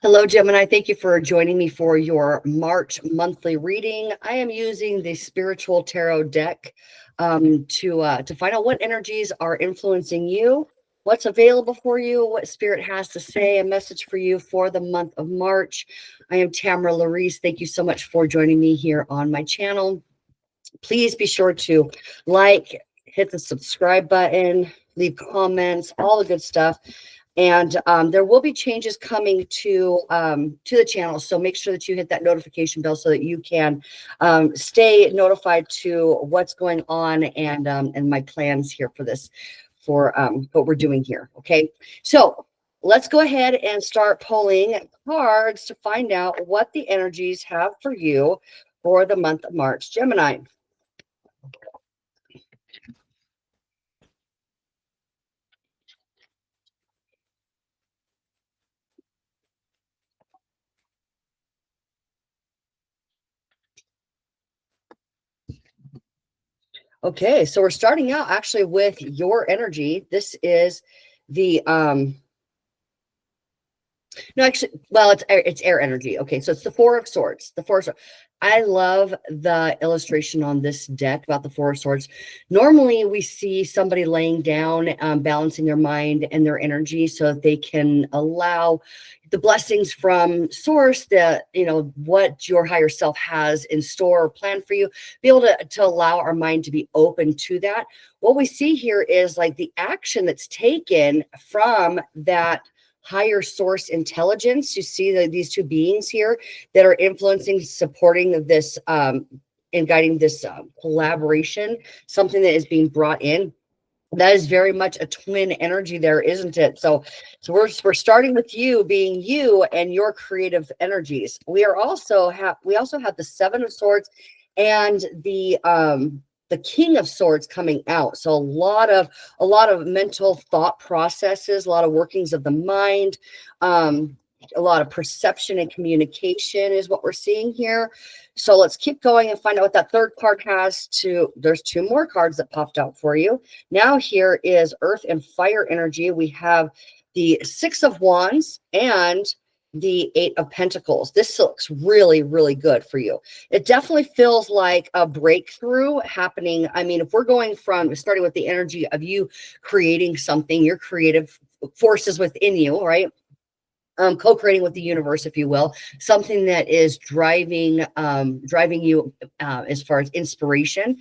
Hello, Gemini. Thank you for joining me for your March monthly reading. I am using the Spiritual Tarot deck to find out what energies are influencing you, what's available for you, what Spirit has to say, a message for you for the month of March. I am Tamra LaRese. Thank you so much for joining me here on my channel. Please be sure to hit the subscribe button, leave comments, all the good stuff. And there will be changes coming to the channel, so make sure that you hit that notification bell so that you can stay notified to what's going on and my plans here for this, for what we're doing here. Okay, so let's go ahead and start pulling cards to find out what the energies have for you for the month of March, Gemini. Okay, so we're starting out actually with your energy. This is the no, actually, well, it's air energy. Okay, so it's the Four of Swords. The Four of Swords. I love the illustration on this deck about the Four of Swords. Normally, we see somebody laying down, balancing their mind and their energy so that they can allow the blessings from Source, that what your higher self has in store or planned for you, be able to allow our mind to be open to that. What we see here is like the action that's taken from that higher source intelligence. You see these two beings here that are influencing, supporting this and guiding this collaboration, something that is being brought in. That is very much a twin energy there, isn't it? So we're starting with you being you and your creative energies. We also have the Seven of Swords and the King of Swords coming out. So a lot of mental thought processes, a lot of workings of the mind, a lot of perception and communication is what we're seeing here. So let's keep going and find out what that third card has to. There's two more cards that popped out for you. Now here is Earth and Fire energy. We have the Six of Wands and the Eight of Pentacles. This looks really, really good for you. It definitely feels like a breakthrough happening. I mean, if we're going from starting with the energy of you creating something, your creative forces within you, right? Co-creating with the universe, if you will, something that is driving you as far as inspiration,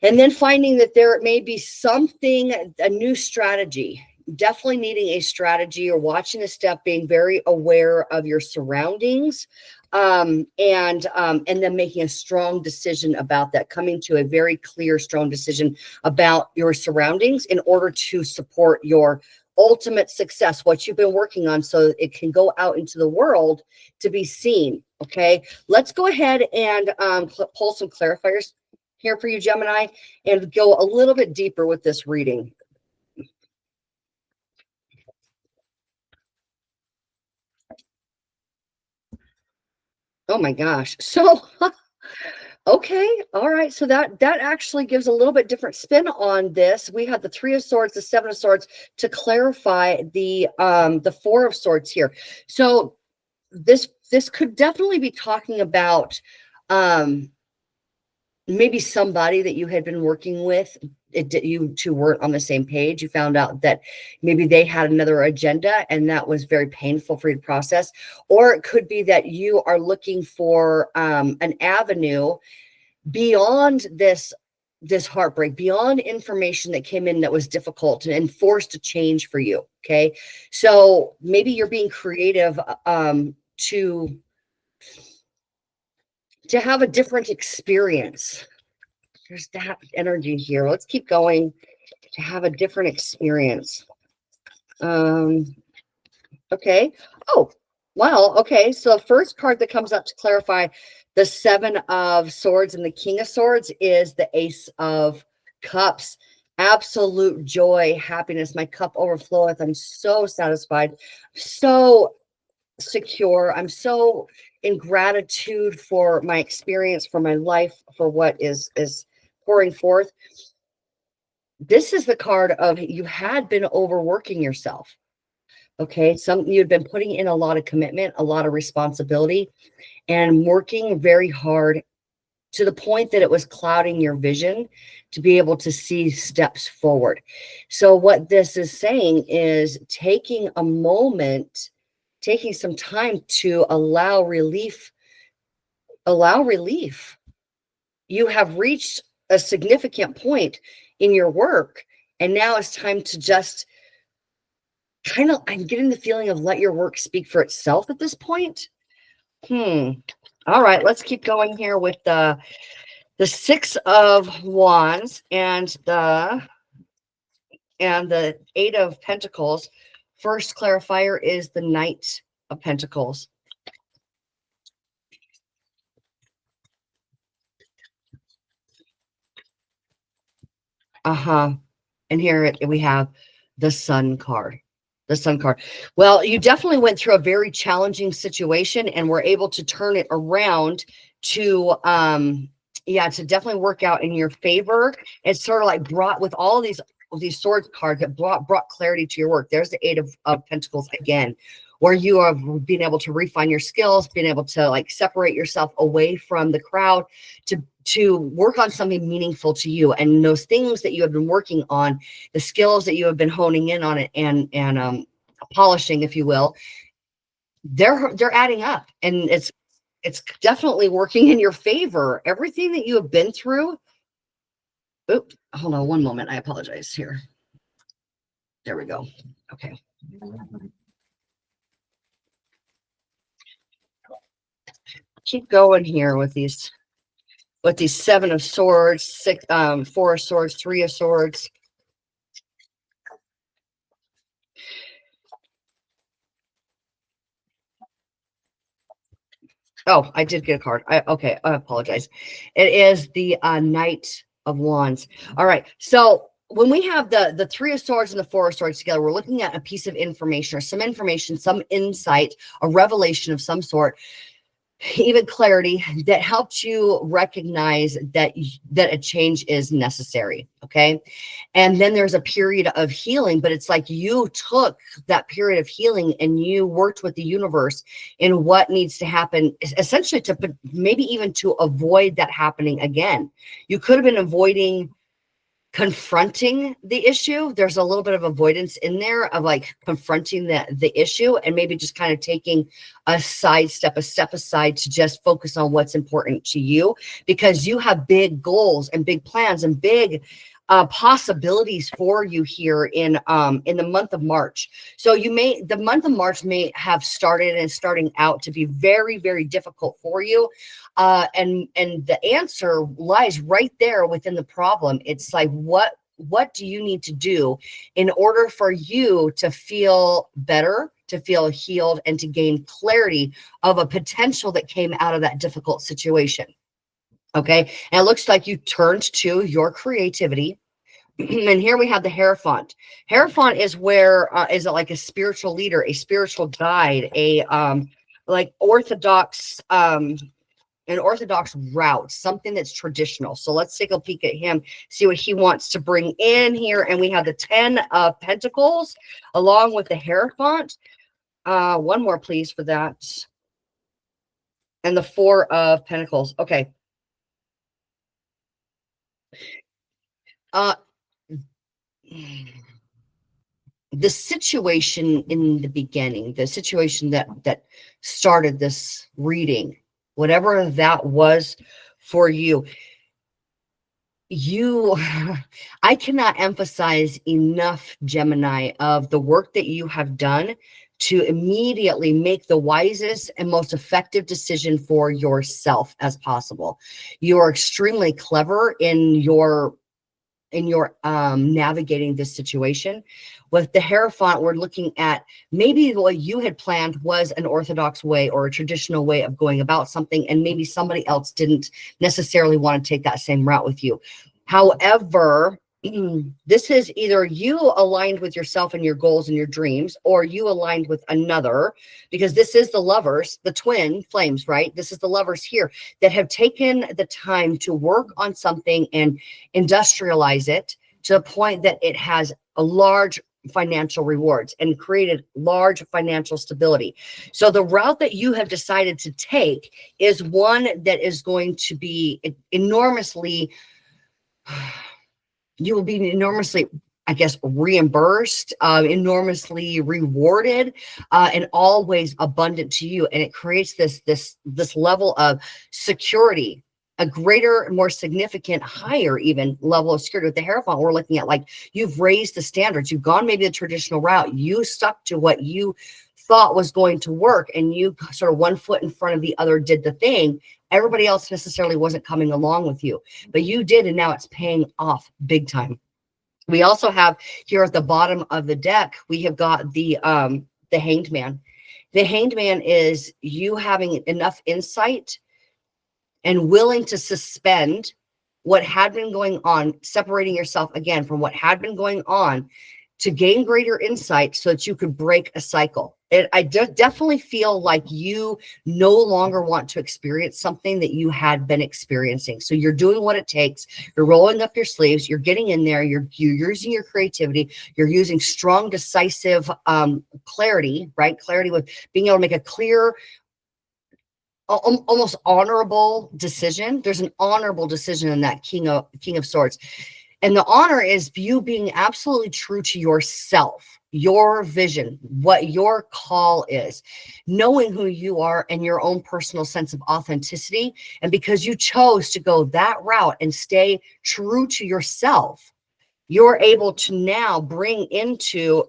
and then finding that there may be something, a new strategy, definitely needing a strategy or watching a step, being very aware of your surroundings, and then making a strong decision about that, coming to a very clear, strong decision about your surroundings in order to support your ultimate success, what you've been working on, so it can go out into the world to be seen. Okay, let's go ahead and pull some clarifiers here for you, Gemini, and go a little bit deeper with this reading. Oh my gosh. So okay, all right. So that actually gives a little bit different spin on this. We have the Three of Swords, the Seven of Swords to clarify the Four of Swords here. So this could definitely be talking about maybe somebody that you had been working with. You two weren't on the same page. You found out that maybe they had another agenda, and that was very painful for you to process. Or it could be that you are looking for an avenue beyond this heartbreak, beyond information that came in that was difficult and forced a change for you. Okay, so maybe you're being creative to have a different experience. There's that energy here. Let's keep going. To have a different experience. Okay. Oh, well, okay. So the first card that comes up to clarify the Seven of Swords and the King of Swords is the Ace of Cups. Absolute joy, happiness. My cup overfloweth. I'm so satisfied, so secure. I'm so in gratitude for my experience, for my life, for what is pouring forth. This is the card of you had been overworking yourself. Okay. You'd been putting in a lot of commitment, a lot of responsibility, and working very hard to the point that it was clouding your vision to be able to see steps forward. So what this is saying is taking a moment, taking some time to allow relief. Allow relief. You have reached a significant point in your work, and now it's time to just I'm getting the feeling of let your work speak for itself at this point. All right, let's keep going here with the Six of Wands and the Eight of Pentacles. First clarifier is the Knight of Pentacles. And here we have the Sun card. The Sun card. Well, you definitely went through a very challenging situation and were able to turn it around to to definitely work out in your favor. It's sort of like brought with all of these swords cards that brought clarity to your work. There's the Eight of Pentacles again, where you have been able to refine your skills, being able to like separate yourself away from the crowd to work on something meaningful to you. And those things that you have been working on, the skills that you have been honing in on it and polishing, if you will, they're adding up, and it's definitely working in your favor. Everything that you have been through. Oops, hold on one moment. I apologize here. There we go. Okay. Keep going here with these Seven of Swords, Four of Swords, Three of Swords. Oh, I did get a card. Okay, I apologize. It is the Knight of Wands. All right. So when we have the Three of Swords and the Four of Swords together, we're looking at a piece of information or some information, some insight, a revelation of some sort, even clarity that helped you recognize that a change is necessary. Okay. And then there's a period of healing, but it's like you took that period of healing and you worked with the universe in what needs to happen, essentially to maybe even to avoid that happening again. You could have been avoiding confronting the issue. There's a little bit of avoidance in there of like confronting the issue, and maybe just kind of taking a step aside to just focus on what's important to you, because you have big goals and big plans and big possibilities for you here in the month of March. So the month of March may have starting out to be very, very difficult for you. And the answer lies right there within the problem. It's like, what do you need to do in order for you to feel better, to feel healed, and to gain clarity of a potential that came out of that difficult situation? Okay. And it looks like you turned to your creativity. And here we have the Hierophant. Hierophant is where, is it like a spiritual leader, a spiritual guide, a like orthodox, an orthodox route, something that's traditional. So let's take a peek at him, see what he wants to bring in here. And we have the 10 of Pentacles along with the Hierophant. One more, please, for that. And the Four of Pentacles. Okay. The situation in the beginning, the situation that started this reading, whatever that was for you, I cannot emphasize enough, Gemini, of the work that you have done to immediately make the wisest and most effective decision for yourself as possible. You are extremely clever in your navigating this situation. With the Hierophant, we're looking at maybe what you had planned was an orthodox way or a traditional way of going about something, and maybe somebody else didn't necessarily want to take that same route with you. However, this is either you aligned with yourself and your goals and your dreams, or you aligned with another, because this is the lovers, the twin flames, right? This is the lovers here that have taken the time to work on something and industrialize it to a point that it has a large financial rewards and created large financial stability. So the route that you have decided to take is one that is going to be enormously, you will be enormously, I guess, reimbursed, enormously rewarded, and always abundant to you. And it creates this level of security, a greater, more significant, higher even level of security. With the Hierophant, we're looking at, like, you've raised the standards. You've gone maybe the traditional route. You stuck to what you thought was going to work, and you sort of one foot in front of the other did the thing. Everybody else necessarily wasn't coming along with you, but you did, and now it's paying off big time. We also have here at the bottom of the deck, we have got the Hanged Man. The Hanged Man is you having enough insight and willing to suspend what had been going on, separating yourself again from what had been going on to gain greater insight so that you could break a cycle. I definitely feel like you no longer want to experience something that you had been experiencing. So you're doing what it takes. You're rolling up your sleeves. You're getting in there. You're using your creativity. You're using strong, decisive clarity, right? Clarity with being able to make a clear, almost honorable decision. There's an honorable decision in that King of Swords. And the honor is you being absolutely true to yourself, your vision, what your call is, knowing who you are and your own personal sense of authenticity. And because you chose to go that route and stay true to yourself, you're able to now bring into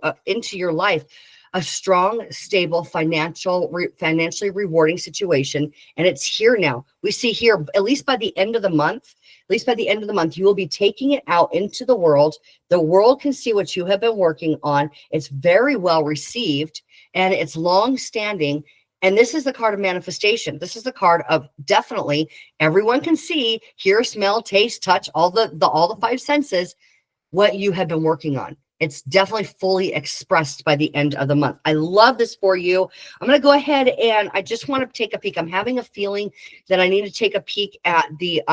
your life a strong, stable, financially rewarding situation. And it's here now. We see here, at least by the end of the month, you will be taking it out into the world. The world can see what you have been working on. It's very well received, and it's long standing. And this is the card of manifestation. This is the card of definitely everyone can see, hear, smell, taste, touch, all the five senses, what you have been working on. It's definitely fully expressed by the end of the month. I love this for you. I'm going to go ahead and I just want to take a peek. I'm having a feeling that I need to take a peek at the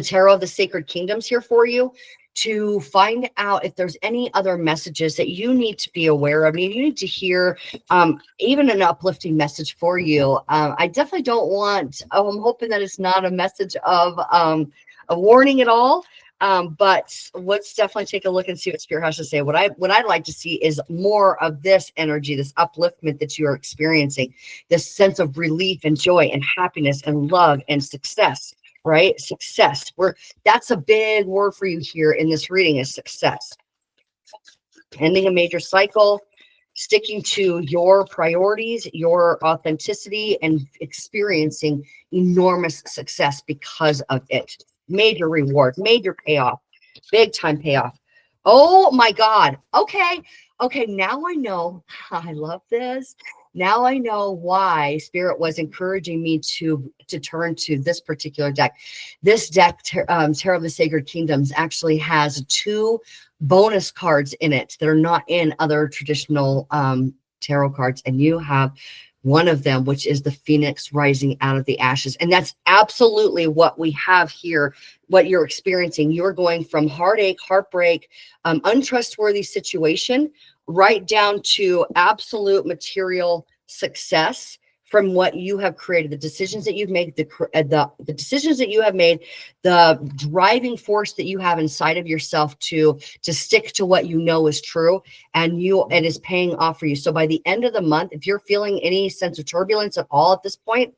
Tarot of the Sacred Kingdoms here for you to find out if there's any other messages that you need to be aware of. I mean, you need to hear even an uplifting message for you. I definitely don't want, I'm hoping that it's not a message of a warning at all. But let's definitely take a look and see what Spirit has to say. What I'd like to see is more of this energy, this upliftment that you are experiencing, this sense of relief and joy and happiness and love and success, right? Success. That's a big word for you here in this reading, is success. Ending a major cycle, sticking to your priorities, your authenticity, and experiencing enormous success because of it. Major reward, major payoff, big time payoff. Oh my God. Okay. Now I know. I love this. Now I know why Spirit was encouraging me to turn to this particular deck. This deck, Tarot of the Sacred Kingdoms, actually has 2 bonus cards in it that are not in other traditional tarot cards. And you have one of them, which is the Phoenix rising out of the ashes. And that's absolutely what we have here, what you're experiencing. You're going from heartache, heartbreak, untrustworthy situation, right down to absolute material success from what you have created, the decisions that you've made, the decisions that you have made, the driving force that you have inside of yourself to stick to what you know is true, and it is paying off for you. So by the end of the month, if you're feeling any sense of turbulence at all at this point,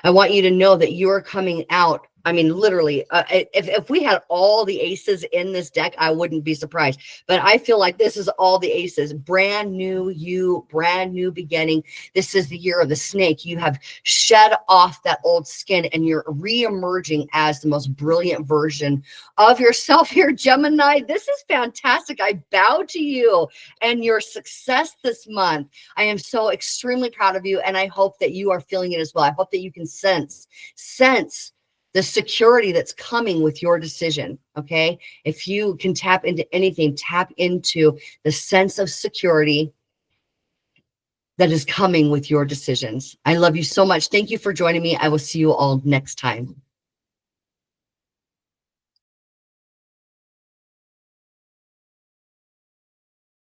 I want you to know that you're coming out. I mean, literally, if we had all the aces in this deck, I wouldn't be surprised. But I feel like this is all the aces. Brand new you, brand new beginning. This is the year of the snake. You have shed off that old skin and you're re-emerging as the most brilliant version of yourself here, Gemini. This is fantastic. I bow to you and your success this month. I am so extremely proud of you, and I hope that you are feeling it as well. I hope that you can sense the security that's coming with your decision. Okay. If you can tap into anything, tap into the sense of security that is coming with your decisions. I love you so much. Thank you for joining me. I will see you all next time.